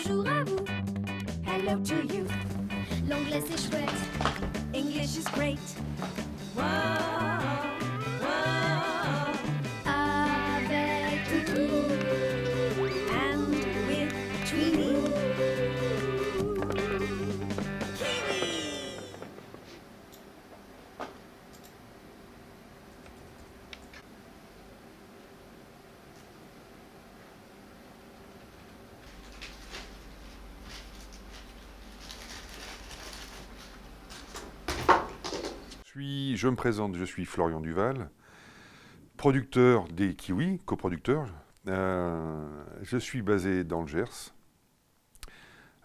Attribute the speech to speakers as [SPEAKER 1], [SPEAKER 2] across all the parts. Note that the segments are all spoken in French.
[SPEAKER 1] bonjour à vous. Hello to you. L'anglais c'est chouette. English is great. Wow, wow. Avec Toutou and with Tweety. Kiwi.
[SPEAKER 2] Je me présente, je suis Florian Duval, producteur des Kiwis, coproducteur. Je suis basé dans le Gers,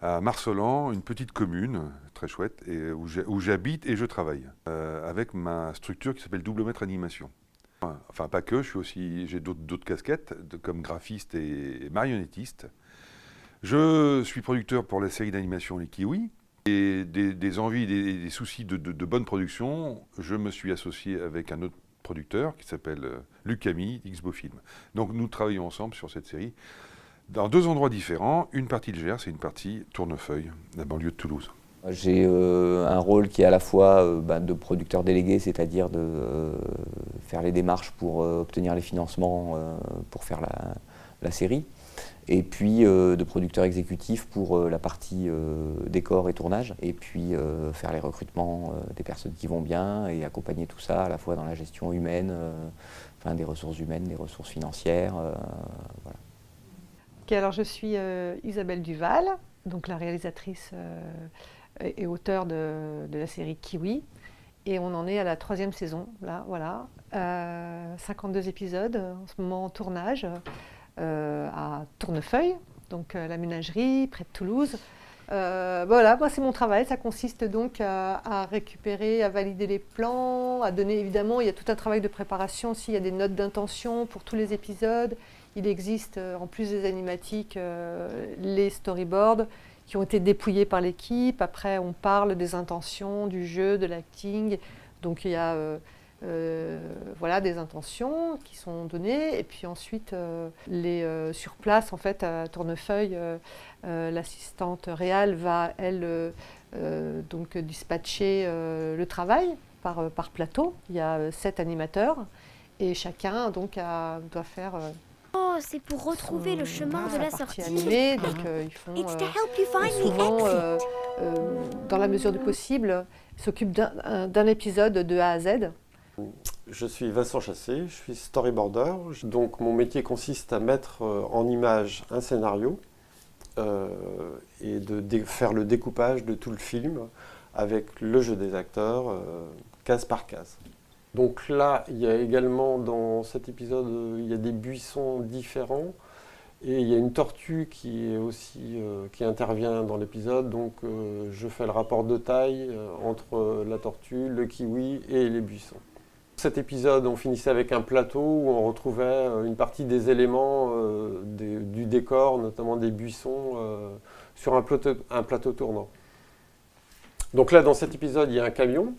[SPEAKER 2] à Marsolan, une petite commune très chouette, et où j'habite et je travaille, avec ma structure qui s'appelle Double Maître Animation. Enfin, pas que, j'ai d'autres casquettes, comme graphiste et marionnettiste. Je suis producteur pour la série d'animation Les Kiwis. Et des envies, des soucis de bonne production, je me suis associé avec un autre producteur qui s'appelle Luc Camille, Xbo Film. Donc nous travaillons ensemble sur cette série dans deux endroits différents, une partie de Gers et une partie Tournefeuille, la banlieue de Toulouse.
[SPEAKER 3] J'ai un rôle qui est à la fois de producteur délégué, c'est-à-dire de faire les démarches pour obtenir les financements pour faire la série. Et puis de producteur exécutif pour la partie décor et tournage, et puis faire les recrutements des personnes qui vont bien et accompagner tout ça à la fois dans la gestion humaine, des ressources humaines, des ressources financières. Voilà.
[SPEAKER 4] Okay, alors je suis Isabelle Duval, donc la réalisatrice et auteure de la série Kiwi, et on en est à la 3e saison, là, voilà. 52 épisodes en ce moment en tournage. À Tournefeuille, donc la ménagerie, près de Toulouse. Voilà, moi c'est mon travail, ça consiste donc à récupérer, à valider les plans, à donner, évidemment, il y a tout un travail de préparation aussi, il y a des notes d'intention pour tous les épisodes. Il existe, en plus des animatiques, les storyboards qui ont été dépouillés par l'équipe. Après, on parle des intentions, du jeu, de l'acting. Donc il y a voilà, des intentions qui sont données, et puis ensuite sur place en fait à Tournefeuille, l'assistante réal va donc dispatcher le travail par plateau. Il y a 7 animateurs et chacun donc doit faire
[SPEAKER 1] Oh, c'est pour retrouver le chemin de la sortie.
[SPEAKER 4] Animée, donc ils font souvent, dans la mesure du possible, s'occupent d'un épisode de A à Z.
[SPEAKER 5] Je suis Vincent Chassé, je suis storyboarder. Donc mon métier consiste à mettre en image un scénario et de faire le découpage de tout le film avec le jeu des acteurs, case par case. Donc là, il y a également dans cet épisode, il y a des buissons différents et il y a une tortue qui est aussi qui intervient dans l'épisode. Donc je fais le rapport de taille entre la tortue, le kiwi et les buissons. Cet épisode, on finissait avec un plateau où on retrouvait une partie des éléments du décor, notamment des buissons, sur un plateau tournant. Donc là, dans cet épisode, il y a un camion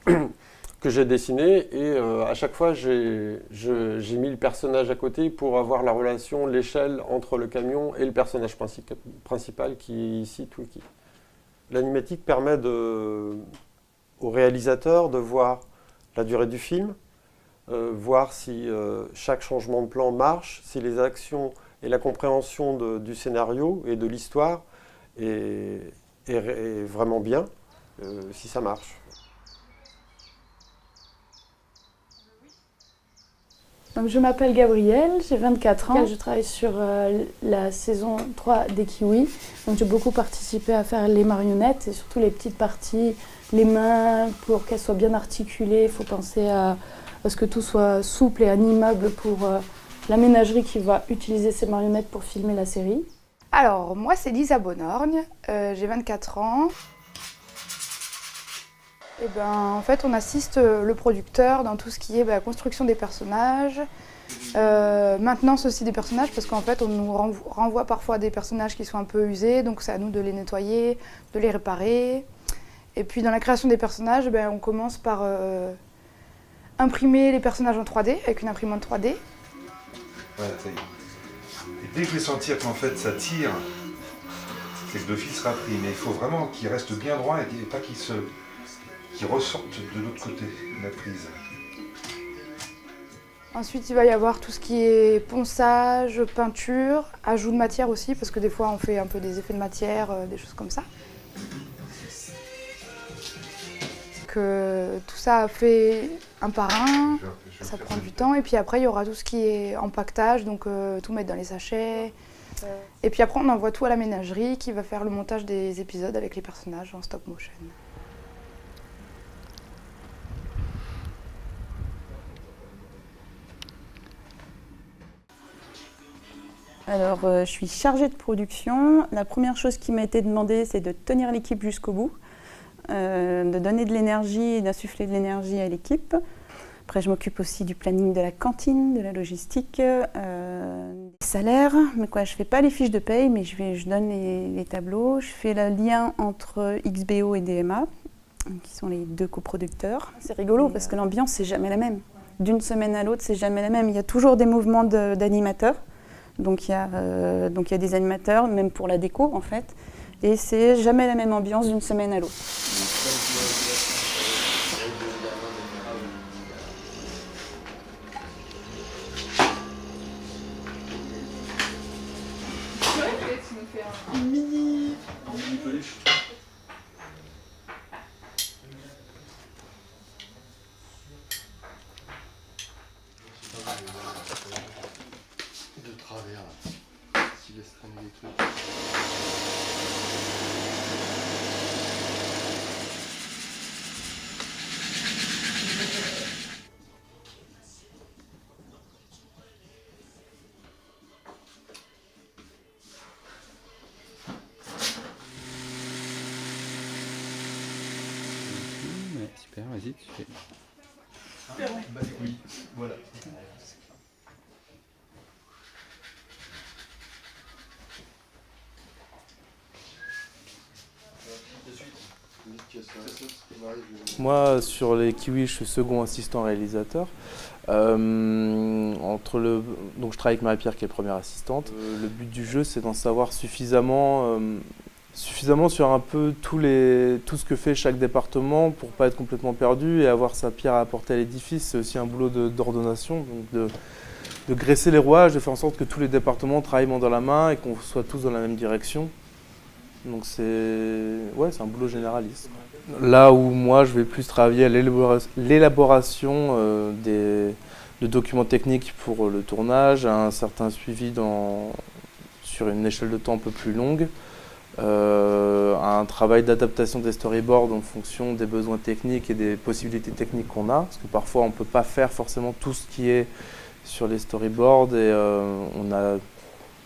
[SPEAKER 5] que j'ai dessiné et à chaque fois, j'ai mis le personnage à côté pour avoir la relation, l'échelle entre le camion et le personnage principal qui est ici Twiki. L'animatique permet au réalisateur de voir la durée du film, voir si chaque changement de plan marche, si les actions et la compréhension du scénario et de l'histoire est vraiment bien, si ça marche.
[SPEAKER 6] Donc, je m'appelle Gabrielle, j'ai 24 ans, je travaille sur la saison 3 des Kiwis. Donc j'ai beaucoup participé à faire les marionnettes et surtout les petites parties, les mains, pour qu'elles soient bien articulées. Il faut penser à ce que tout soit souple et animable pour la ménagerie qui va utiliser ces marionnettes pour filmer la série.
[SPEAKER 7] Alors, moi c'est Lisa Bonorgne, j'ai 24 ans. Et en fait, on assiste le producteur dans tout ce qui est construction des personnages, maintenance aussi des personnages, parce qu'en fait, on nous renvoie parfois des personnages qui sont un peu usés, donc c'est à nous de les nettoyer, de les réparer. Et puis dans la création des personnages, on commence par imprimer les personnages en 3D, avec une imprimante 3D.
[SPEAKER 2] Ouais, ça y est. Et dès que je vais sentir qu'en fait ça tire, c'est que le fil sera pris. Mais il faut vraiment qu'il reste bien droit et pas qu'il ressorte de l'autre côté de la prise.
[SPEAKER 7] Ensuite, il va y avoir tout ce qui est ponçage, peinture, ajout de matière aussi, parce que des fois on fait un peu des effets de matière, des choses comme ça. Que tout ça fait un par un, ça prend du temps. Et puis après, il y aura tout ce qui est empaquetage, donc tout mettre dans les sachets. Et puis après, on envoie tout à la ménagerie qui va faire le montage des épisodes avec les personnages en stop motion.
[SPEAKER 8] Alors, je suis chargée de production. La première chose qui m'a été demandée, c'est de tenir l'équipe jusqu'au bout, de donner de l'énergie et d'insuffler de l'énergie à l'équipe. Après, je m'occupe aussi du planning de la cantine, de la logistique, des salaires. Mais quoi, je ne fais pas les fiches de paye, mais je donne les tableaux. Je fais le lien entre XBO et DMA, qui sont les deux coproducteurs. C'est rigolo parce que l'ambiance, c'est jamais la même. D'une semaine à l'autre, c'est jamais la même. Il y a toujours des mouvements d'animateurs. Donc il y a des animateurs, même pour la déco en fait, et c'est jamais la même ambiance d'une semaine à l'autre.
[SPEAKER 9] Super, vas-y, tu fais.
[SPEAKER 10] Oui, voilà.
[SPEAKER 11] Moi, sur les Kiwis, je suis second assistant réalisateur. Donc je travaille avec Marie-Pierre qui est première assistante. Le but du jeu, c'est d'en savoir suffisamment sur un peu tout ce que fait chaque département pour pas être complètement perdu et avoir sa pierre à apporter à l'édifice. C'est aussi un boulot d'ordonnation, donc de graisser les rouages, de faire en sorte que tous les départements travaillent main dans la main et qu'on soit tous dans la même direction. Donc c'est un boulot généraliste. Là où moi je vais plus travailler à l'élaboration de documents techniques pour le tournage, à un certain suivi sur une échelle de temps un peu plus longue, un travail d'adaptation des storyboards en fonction des besoins techniques et des possibilités techniques qu'on a, parce que parfois on ne peut pas faire forcément tout ce qui est sur les storyboards et on n'a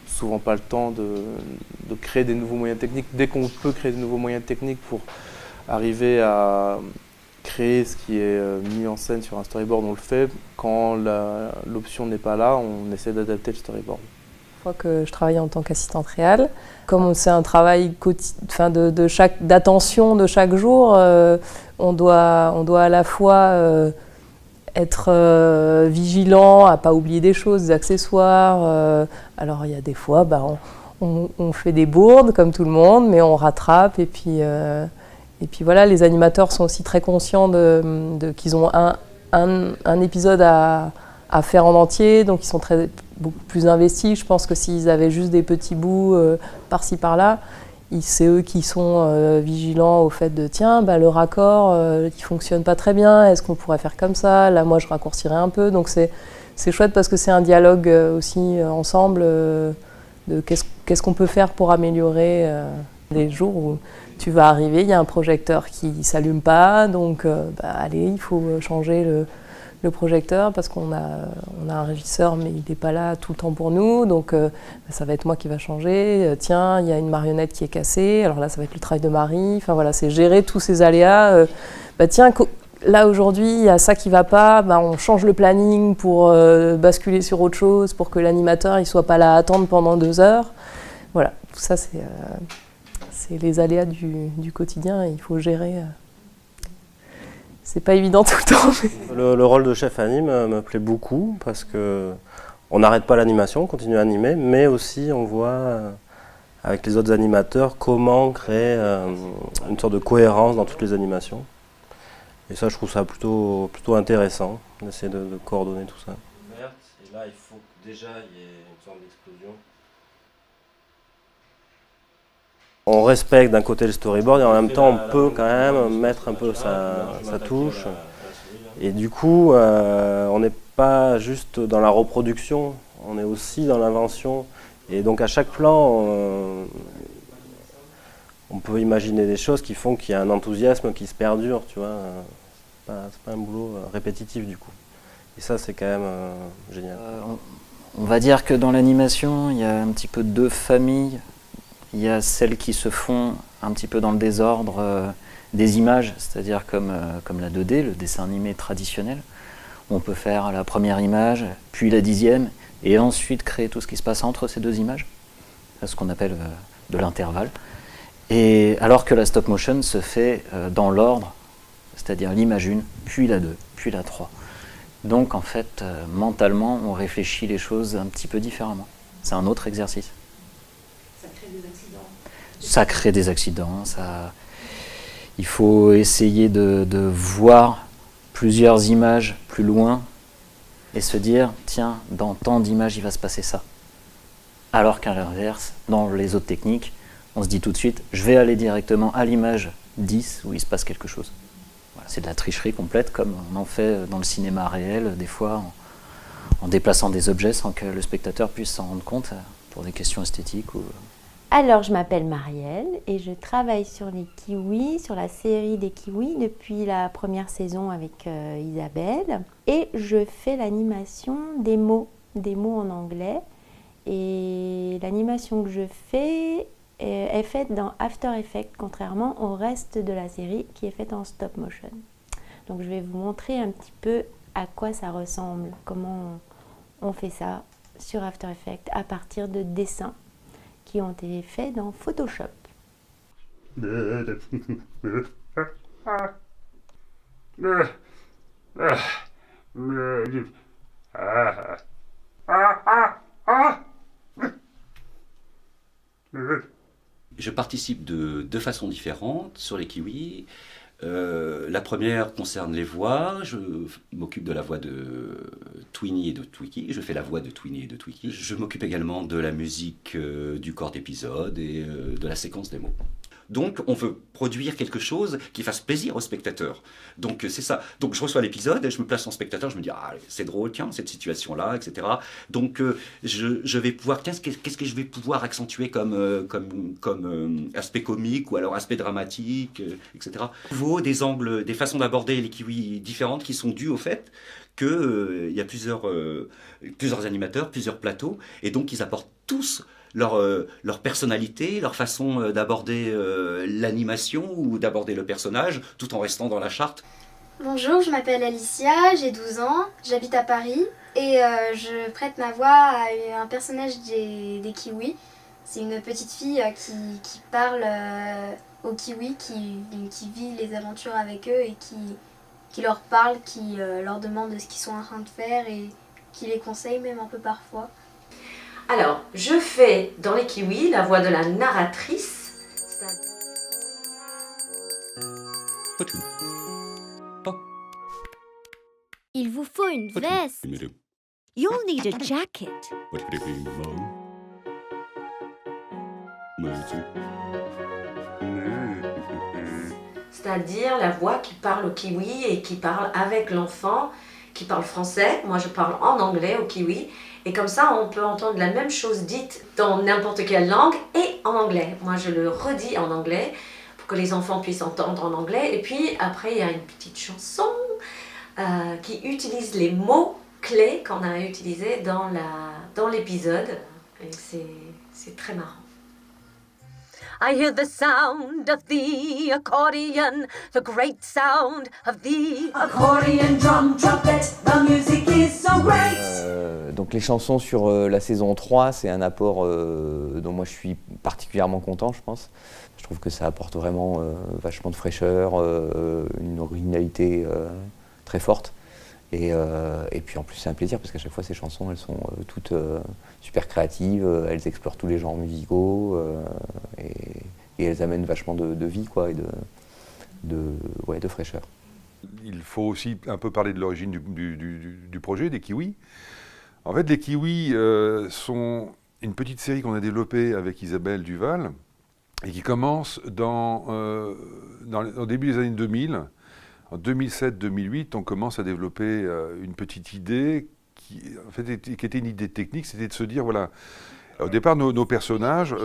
[SPEAKER 11] souvent pas le temps de créer des nouveaux moyens techniques. Dès qu'on peut créer des nouveaux moyens techniques pour arriver à créer ce qui est mis en scène sur un storyboard, on le fait. Quand l'option n'est pas là, on essaie d'adapter le storyboard.
[SPEAKER 12] Une fois que je travaille en tant qu'assistante réal, comme c'est un travail d'attention de chaque jour, on doit à la fois être vigilant à ne pas oublier des choses, des accessoires. Alors il y a des fois, on fait des bourdes comme tout le monde, mais on rattrape et puis voilà, les animateurs sont aussi très conscients qu'ils ont un épisode à faire en entier, donc ils sont beaucoup plus investis. Je pense que s'ils avaient juste des petits bouts par-ci par-là, c'est eux qui sont vigilants au fait de tiens, le raccord qui fonctionne pas très bien, est-ce qu'on pourrait faire comme ça? Là, moi, je raccourcirais un peu. Donc c'est chouette parce que c'est un dialogue aussi ensemble de qu'est-ce qu'on peut faire pour améliorer les jours où tu vas arriver, il y a un projecteur qui s'allume pas, donc allez, il faut changer le projecteur parce qu'on a un régisseur mais il n'est pas là tout le temps pour nous, donc ça va être moi qui va changer. Tiens, il y a une marionnette qui est cassée, alors là ça va être le travail de Marie. Enfin voilà, c'est gérer tous ces aléas. Tiens, là aujourd'hui il y a ça qui va pas, on change le planning pour basculer sur autre chose pour que l'animateur il soit pas là à attendre pendant 2 heures. Voilà, tout ça c'est les aléas du quotidien et il faut gérer. C'est pas évident tout le temps.
[SPEAKER 5] Le rôle de chef anime me plaît beaucoup parce que
[SPEAKER 13] On n'arrête pas l'animation, on continue à animer, mais aussi on voit avec les autres animateurs comment créer une sorte de cohérence dans toutes les animations. Et ça, je trouve ça plutôt intéressant, d'essayer de coordonner tout ça. Et là, il faut que déjà il y ait une sorte d'explosion. On respecte d'un côté le storyboard et en même temps on peut quand même mettre un peu sa touche. Et du coup, on n'est pas juste dans la reproduction, on est aussi dans l'invention. Et donc à chaque plan, on peut imaginer des choses qui font qu'il y a un enthousiasme qui se perdure, tu vois. C'est pas un boulot répétitif du coup. Et ça, c'est quand même génial.
[SPEAKER 14] On va dire que dans l'animation, il y a un petit peu deux familles. Il y a celles qui se font un petit peu dans le désordre des images, c'est-à-dire comme la 2D, le dessin animé traditionnel. On peut faire la première image, puis la 10e, et ensuite créer tout ce qui se passe entre ces deux images. C'est ce qu'on appelle de l'intervalle. Et alors que la stop motion se fait dans l'ordre, c'est-à-dire l'image 1, puis la 2, puis la 3. Donc en fait, mentalement, on réfléchit les choses un petit peu différemment. C'est un autre exercice.
[SPEAKER 15] Ça crée des accidents.
[SPEAKER 14] Ça crée des accidents. Il faut essayer de voir plusieurs images plus loin et se dire, tiens, dans tant d'images, il va se passer ça. Alors qu'à l'inverse, dans les autres techniques, on se dit tout de suite, je vais aller directement à l'image 10 où il se passe quelque chose. Voilà, c'est de la tricherie complète, comme on en fait dans le cinéma réel, des fois, en déplaçant des objets sans que le spectateur puisse s'en rendre compte pour des questions esthétiques.
[SPEAKER 16] Alors, je m'appelle Marielle et je travaille sur les Kiwis, sur la série des Kiwis depuis la première saison avec Isabelle. Et je fais l'animation des mots en anglais. Et l'animation que je fais est faite dans After Effects, contrairement au reste de la série qui est faite en stop motion. Donc, je vais vous montrer un petit peu à quoi ça ressemble, comment on fait ça sur After Effects à partir de dessins qui ont été faits dans Photoshop.
[SPEAKER 17] Je participe de deux façons différentes sur les Kiwis. La première concerne les voix. Je m'occupe de la voix de Twinny et de Twiki. Je fais la voix de Twinny et de Twiki. Je m'occupe également de la musique du corps d'épisode et de la séquence des mots. Donc, on veut produire quelque chose qui fasse plaisir au spectateur. Donc, c'est ça. Donc, je reçois l'épisode et je me place en spectateur. Je me dis, ah, c'est drôle, tiens, cette situation-là, etc. Donc, je vais pouvoir, qu'est-ce que je vais pouvoir accentuer comme aspect comique ou alors aspect dramatique, etc. Il faut des angles, des façons d'aborder les Kiwis différentes qui sont dues au fait qu'il y a plusieurs animateurs, plusieurs plateaux, et donc ils apportent tous leur personnalité, leur façon d'aborder l'animation ou d'aborder le personnage, tout en restant dans la charte.
[SPEAKER 18] Bonjour, je m'appelle Alicia, j'ai 12 ans, j'habite à Paris et je prête ma voix à un personnage des Kiwis. C'est une petite fille qui parle aux Kiwis, qui vit les aventures avec eux et qui leur parle, qui leur demande ce qu'ils sont en train de faire et qui les conseille même un peu parfois.
[SPEAKER 15] Alors, je fais dans les Kiwis la voix de la narratrice.
[SPEAKER 1] Il vous faut une veste. You'll need a jacket.
[SPEAKER 15] C'est-à-dire la voix qui parle au kiwi et qui parle avec l'enfant, qui parle français. Moi, je parle en anglais au kiwi. Et comme ça, on peut entendre la même chose dite dans n'importe quelle langue et en anglais. Moi, je le redis en anglais pour que les enfants puissent entendre en anglais. Et puis, après, il y a une petite chanson qui utilise les mots clés qu'on a utilisés dans l'épisode. Et c'est très marrant.
[SPEAKER 19] I hear the sound of the accordion, the great sound of the accordion, drum, trumpet, the music is so great.
[SPEAKER 3] Donc les chansons sur la saison 3, c'est un apport dont moi je suis particulièrement content, je pense. Je trouve que ça apporte vraiment vachement de fraîcheur, une originalité très forte. Et puis en plus c'est un plaisir parce qu'à chaque fois ces chansons elles sont toutes super créatives, elles explorent tous les genres musicaux et elles amènent vachement de vie quoi, et de fraîcheur.
[SPEAKER 2] Il faut aussi un peu parler de l'origine du projet, des Kiwis. En fait, les Kiwis sont une petite série qu'on a développée avec Isabelle Duval et qui commence au début des années 2000. En 2007-2008, on commence à développer une petite idée qui était une idée technique, c'était de se dire, voilà, au départ, nos personnages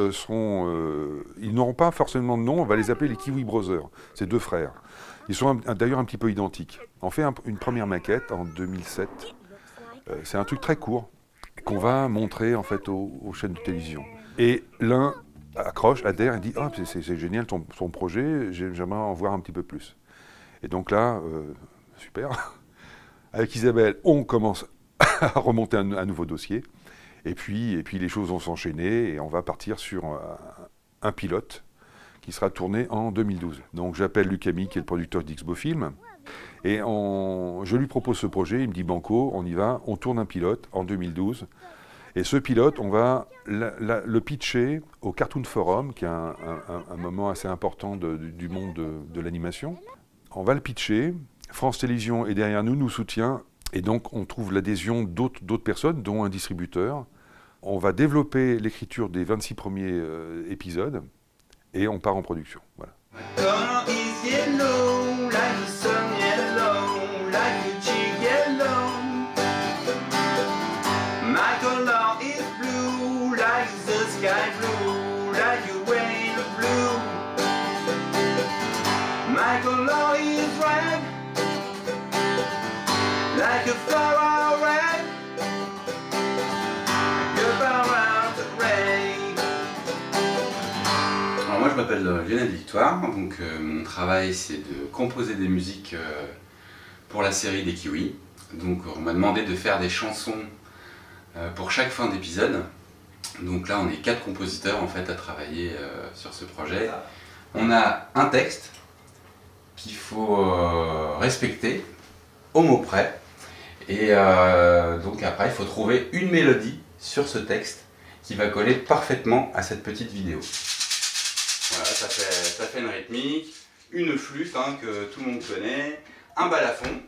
[SPEAKER 2] ils n'auront pas forcément de nom, on va les appeler les Kiwi Brothers, c'est deux frères. Ils sont d'ailleurs un petit peu identiques. On fait une première maquette en 2007. C'est un truc très court qu'on va montrer en fait aux chaînes de télévision. Et l'un accroche, adhère et dit « Ah, c'est génial ton projet, j'aimerais en voir un petit peu plus ». Et donc là, super. Avec Isabelle, on commence à remonter un nouveau dossier. Et puis les choses vont s'enchaîner et on va partir sur un pilote qui sera tourné en 2012. Donc j'appelle Luc Ami, qui est le producteur d'Ixbo Film, et je lui propose ce projet, il me dit banco, on y va, on tourne un pilote en 2012. Et ce pilote, on va le pitcher au Cartoon Forum, qui est un moment assez important du monde de l'animation. On va le pitcher, France Télévisions est derrière nous, nous soutient, et donc on trouve l'adhésion d'autres personnes, dont un distributeur. On va développer l'écriture des 26 premiers épisodes, et on part en production. Voilà.
[SPEAKER 9] Alors moi je m'appelle Lionel Victoire, donc mon travail c'est de composer des musiques pour la série des Kiwis. Donc on m'a demandé de faire des chansons pour chaque fin d'épisode. Donc là on est 4 compositeurs en fait à travailler sur ce projet. On a un texte qu'il faut respecter au mot près. Et donc après il faut trouver une mélodie sur ce texte qui va coller parfaitement à cette petite vidéo. Voilà, ça fait une rythmique, une flûte que tout le monde connaît, un balafon.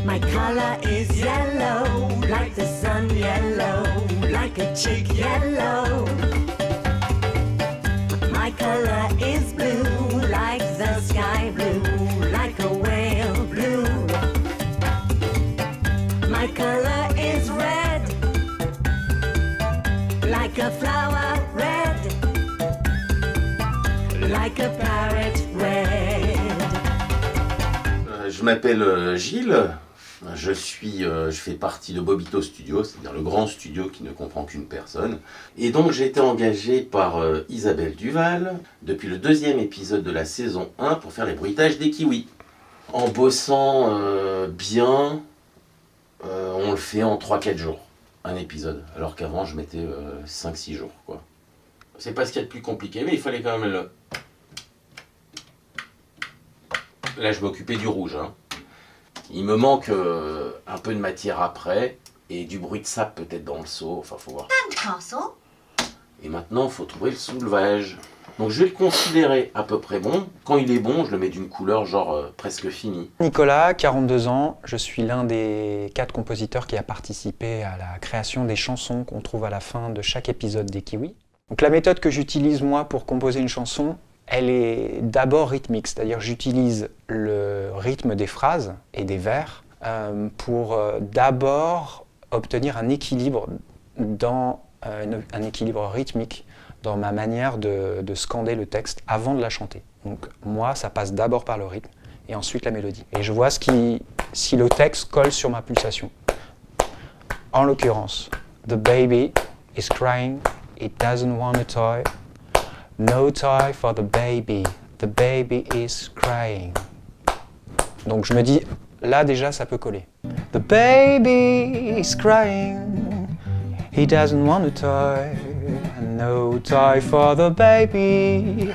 [SPEAKER 1] My color is yellow, like the sun yellow, like a chick yellow. My color is blue, like the sky blue, like a whale blue. My color is red, like a flower red, like a parrot red.
[SPEAKER 20] Je m'appelle Gilles. Je fais partie de Bobito Studio, c'est-à-dire le grand studio qui ne comprend qu'une personne. Et donc j'ai été engagé par Isabelle Duval depuis le 2e épisode de la saison 1 pour faire les bruitages des Kiwis. En bossant bien, on le fait en 3-4 jours, un épisode. Alors qu'avant je mettais 5-6 jours, quoi. C'est pas ce qu'il y a de plus compliqué, mais il fallait quand même le... Là je m'occupais du rouge, Il me manque un peu de matière après et du bruit de sable peut-être dans le seau, enfin faut voir. Et maintenant il faut trouver le soulevage. Donc je vais le considérer à peu près bon. Quand il est bon, je le mets d'une couleur genre presque finie.
[SPEAKER 21] Nicolas, 42 ans, je suis l'un des 4 compositeurs qui a participé à la création des chansons qu'on trouve à la fin de chaque épisode des Kiwis. Donc la méthode que j'utilise moi pour composer une chanson, elle est d'abord rythmique, c'est-à-dire j'utilise le rythme des phrases et des vers pour d'abord obtenir un équilibre un équilibre rythmique dans ma manière de scander le texte avant de la chanter. Donc moi, ça passe d'abord par le rythme et ensuite la mélodie. Et je vois si le texte colle sur ma pulsation. En l'occurrence, the baby is crying, it doesn't want a toy. No toy for the baby is crying. Donc je me dis, là déjà ça peut coller. The baby is crying, he doesn't want a toy. No toy for the baby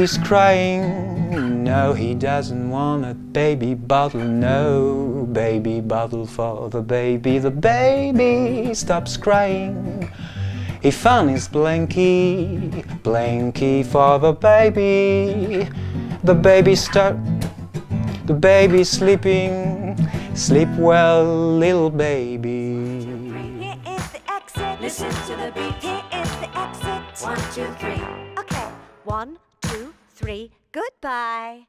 [SPEAKER 21] is crying. No, he doesn't want a baby bottle. No baby bottle for the baby stops crying. He found his blankie for the baby. The baby sleeping. Sleep well, little baby.
[SPEAKER 19] Here is the exit. Listen to the beat. Here is the exit. 1, 2, 3. Okay. 1, 2, 3. Goodbye.